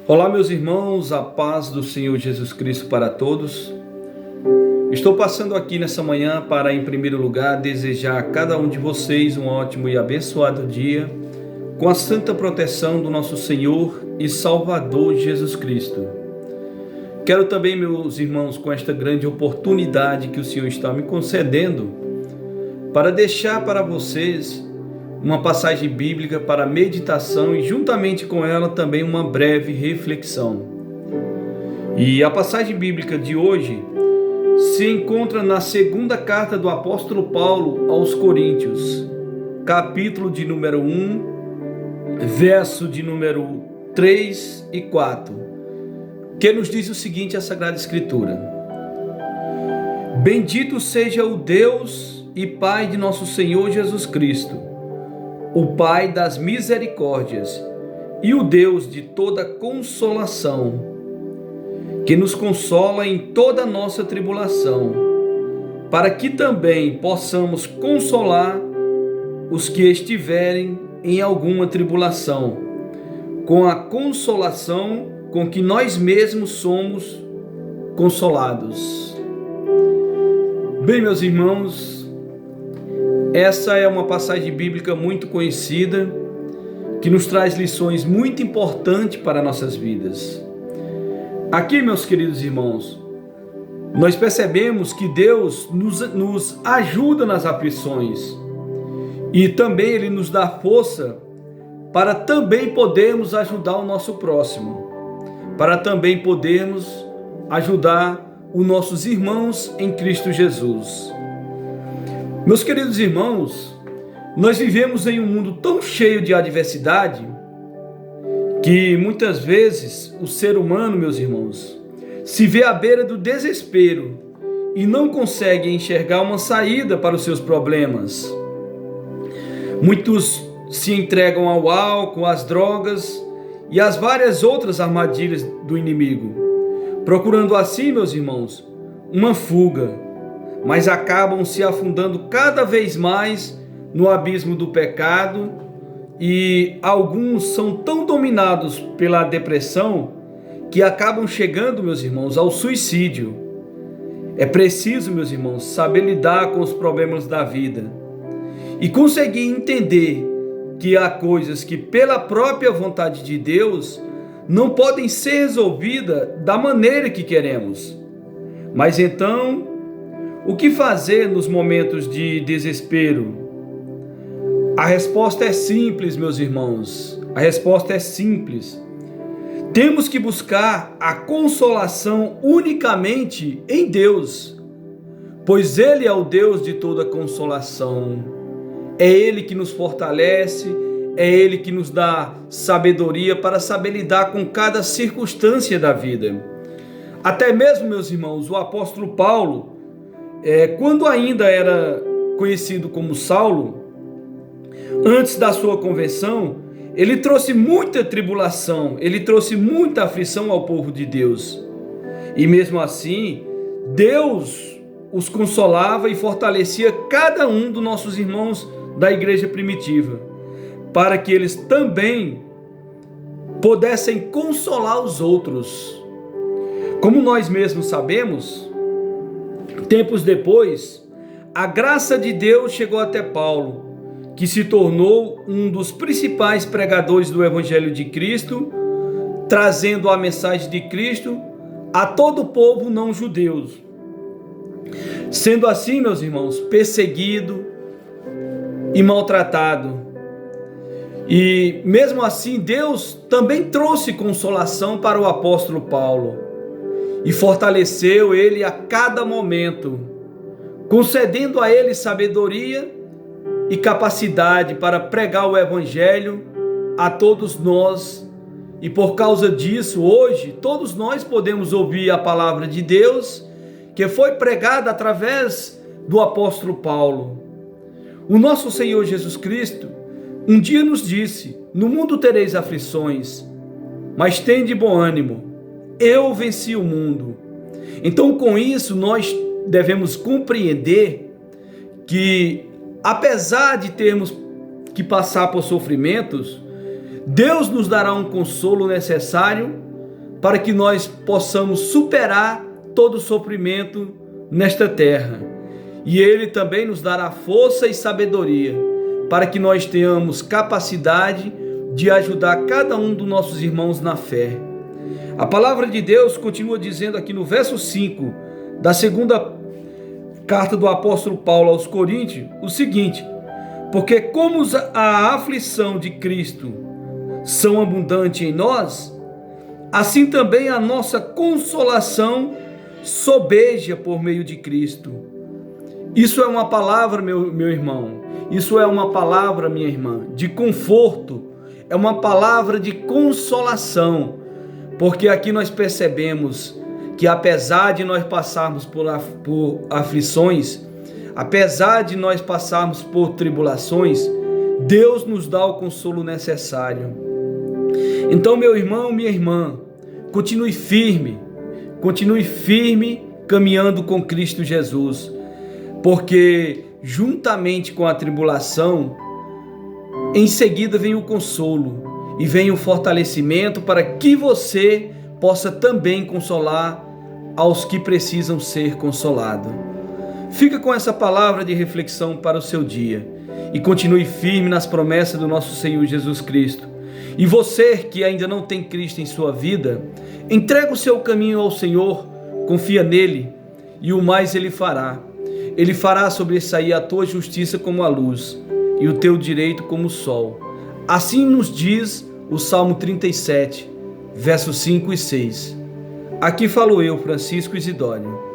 Olá, meus irmãos, a paz do Senhor Jesus Cristo para todos. Estou passando aqui nessa manhã para, em primeiro lugar, desejar a cada um de vocês um ótimo e abençoado dia, com a santa proteção do nosso Senhor e Salvador Jesus Cristo. Quero também, meus irmãos, com esta grande oportunidade que o Senhor está me concedendo, para deixar para vocês uma passagem bíblica para meditação e juntamente com ela também uma breve reflexão. E a passagem bíblica de hoje se encontra na segunda carta do apóstolo Paulo aos Coríntios, capítulo de número 1, verso de número 3 e 4, que nos diz o seguinte, a Sagrada Escritura: Bendito seja o Deus e Pai de nosso Senhor Jesus Cristo, o Pai das misericórdias e o Deus de toda consolação, que nos consola em toda nossa tribulação, para que também possamos consolar os que estiverem em alguma tribulação, com a consolação com que nós mesmos somos consolados. Bem, meus irmãos, essa é uma passagem bíblica muito conhecida, que nos traz lições muito importantes para nossas vidas. Aqui, meus queridos irmãos, nós percebemos que Deus nos ajuda nas aflições e também Ele nos dá força para também podermos ajudar o nosso próximo, para também podermos ajudar os nossos irmãos em Cristo Jesus. Meus queridos irmãos, nós vivemos em um mundo tão cheio de adversidade que muitas vezes o ser humano, meus irmãos, se vê à beira do desespero e não consegue enxergar uma saída para os seus problemas. Muitos se entregam ao álcool, às drogas e às várias outras armadilhas do inimigo, procurando assim, meus irmãos, uma fuga, mas acabam se afundando cada vez mais no abismo do pecado, e alguns são tão dominados pela depressão que acabam chegando, meus irmãos, ao suicídio. É preciso, meus irmãos, saber lidar com os problemas da vida e conseguir entender que há coisas que, pela própria vontade de Deus, não podem ser resolvidas da maneira que queremos. Mas então, o que fazer nos momentos de desespero? A resposta é simples, meus irmãos. A resposta é simples. Temos que buscar a consolação unicamente em Deus, pois Ele é o Deus de toda consolação. É Ele que nos fortalece, é Ele que nos dá sabedoria para saber lidar com cada circunstância da vida. Até mesmo, meus irmãos, o apóstolo Paulo, quando ainda era conhecido como Saulo, antes da sua conversão, ele trouxe muita tribulação, ele trouxe muita aflição ao povo de Deus. E mesmo assim, Deus os consolava e fortalecia cada um dos nossos irmãos da igreja primitiva, para que eles também pudessem consolar os outros. Como nós mesmos sabemos, tempos depois, a graça de Deus chegou até Paulo, que se tornou um dos principais pregadores do Evangelho de Cristo, trazendo a mensagem de Cristo a todo o povo não judeu. Sendo assim, meus irmãos, perseguido e maltratado. E mesmo assim, Deus também trouxe consolação para o apóstolo Paulo e fortaleceu ele a cada momento, concedendo a ele sabedoria e capacidade para pregar o Evangelho a todos nós. E por causa disso, hoje, todos nós podemos ouvir a palavra de Deus, que foi pregada através do apóstolo Paulo. O nosso Senhor Jesus Cristo um dia nos disse: no mundo tereis aflições, mas tende bom ânimo, eu venci o mundo. Então, com isso, nós devemos compreender que, apesar de termos que passar por sofrimentos, Deus nos dará um consolo necessário para que nós possamos superar todo o sofrimento nesta terra. E Ele também nos dará força e sabedoria para que nós tenhamos capacidade de ajudar cada um dos nossos irmãos na fé. A palavra de Deus continua dizendo aqui no verso 5 da segunda carta do apóstolo Paulo aos Coríntios o seguinte: porque como a aflição de Cristo são abundantes em nós, assim também a nossa consolação sobeja por meio de Cristo. Isso é uma palavra, meu irmão, isso é uma palavra, minha irmã, de conforto, é uma palavra de consolação, porque aqui nós percebemos que apesar de nós passarmos por aflições, apesar de nós passarmos por tribulações, Deus nos dá o consolo necessário. Então, meu irmão, minha irmã, continue firme caminhando com Cristo Jesus, porque juntamente com a tribulação, em seguida vem o consolo e vem o fortalecimento para que você possa também consolar aos que precisam ser consolados. Fica com essa palavra de reflexão para o seu dia e continue firme nas promessas do nosso Senhor Jesus Cristo. E você que ainda não tem Cristo em sua vida, entrega o seu caminho ao Senhor, confia nele e o mais Ele fará. Ele fará sobressair a tua justiça como a luz e o teu direito como o sol. Assim nos diz o Salmo 37, versos 5 e 6. Aqui falo eu, Francisco Isidório.